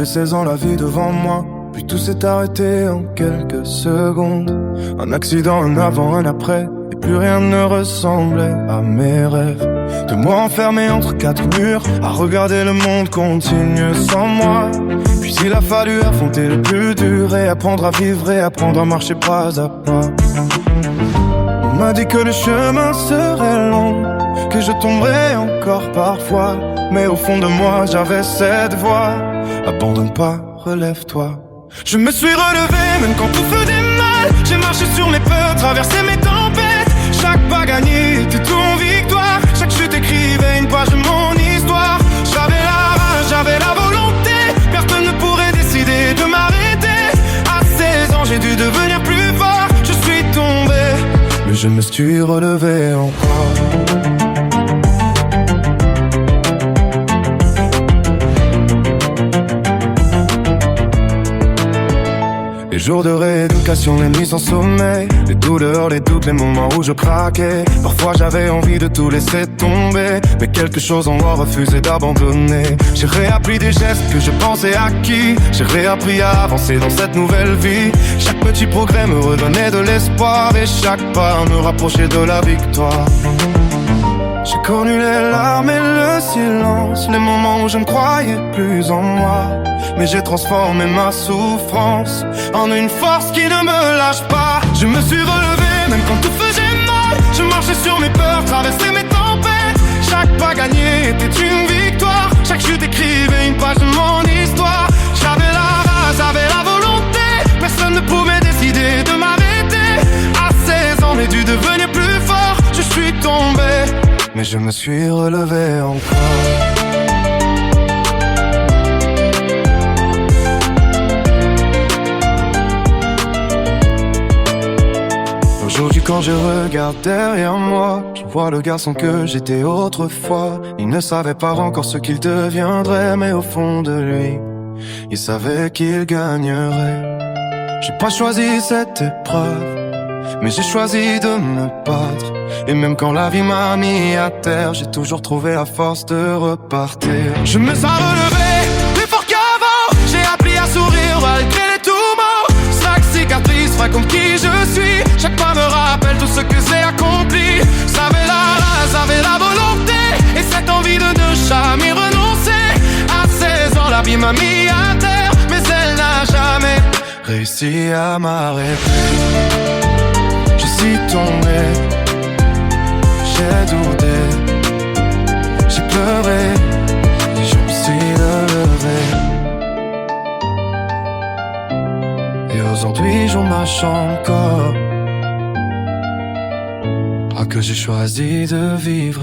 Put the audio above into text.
J'avais 16 ans, la vie devant moi, puis tout s'est arrêté en quelques secondes. Un accident, un avant, un après, et plus rien ne ressemblait à mes rêves. De moi enfermé entre quatre murs, à regarder le monde continuer sans moi. Puis il a fallu affronter le plus dur et apprendre à vivre et apprendre à marcher pas à pas. On m'a dit que le chemin serait long, que je tomberais encore parfois. Mais au fond de moi j'avais cette voix: abandonne pas, relève-toi. Je me suis relevé même quand tout faisait mal. J'ai marché sur mes peurs, traversé mes tempêtes. Chaque pas gagné était ton victoire. Chaque chute écrivait une page de mon histoire. J'avais la rage, j'avais la volonté. Personne ne pourrait décider de m'arrêter. À 16 ans j'ai dû devenir plus fort. Je suis tombé, mais je me suis relevé encore. Les jours de rééducation, les nuits sans sommeil, les douleurs, les doutes, les moments où je craquais. Parfois j'avais envie de tout laisser tomber, mais quelque chose en moi refusait d'abandonner. J'ai réappris des gestes que je pensais acquis. J'ai réappris à avancer dans cette nouvelle vie. Chaque petit progrès me redonnait de l'espoir, et chaque pas me rapprochait de la victoire. J'ai connu les larmes et le silence, les moments où je ne croyais plus en moi. Mais j'ai transformé ma souffrance en une force qui ne me lâche pas. Je me suis relevé même quand tout faisait mal. Je marchais sur mes peurs, traversais mes tempêtes. Chaque pas gagné était une victoire. Chaque chute écrivait une page de mon histoire. J'avais la rage, j'avais la volonté. Personne ne pouvait décider de m'arrêter. À 16 ans j'ai dû devenir plus fort. Je suis tombé, mais je me suis relevé encore. Aujourd'hui quand je regarde derrière moi, je vois le garçon que j'étais autrefois. Il ne savait pas encore ce qu'il deviendrait, mais au fond de lui, il savait qu'il gagnerait. J'ai pas choisi cette épreuve, mais j'ai choisi de me battre. Et même quand la vie m'a mis à terre, j'ai toujours trouvé la force de repartir. Je me sens relevé, plus fort qu'avant. J'ai appris à sourire malgré les tourments. Chaque cicatrice raconte qui je suis. Chaque pas me rappelle tout ce que j'ai accompli. J'avais la rage, j'avais la volonté, et cette envie de ne jamais renoncer. À 16 ans la vie m'a mis à terre, mais elle n'a jamais réussi à m'arrêter. Je suis tombé, j'ai douté, j'ai pleuré, et je me suis relevé. Et aujourd'hui je marche encore, parce que j'ai choisi de vivre.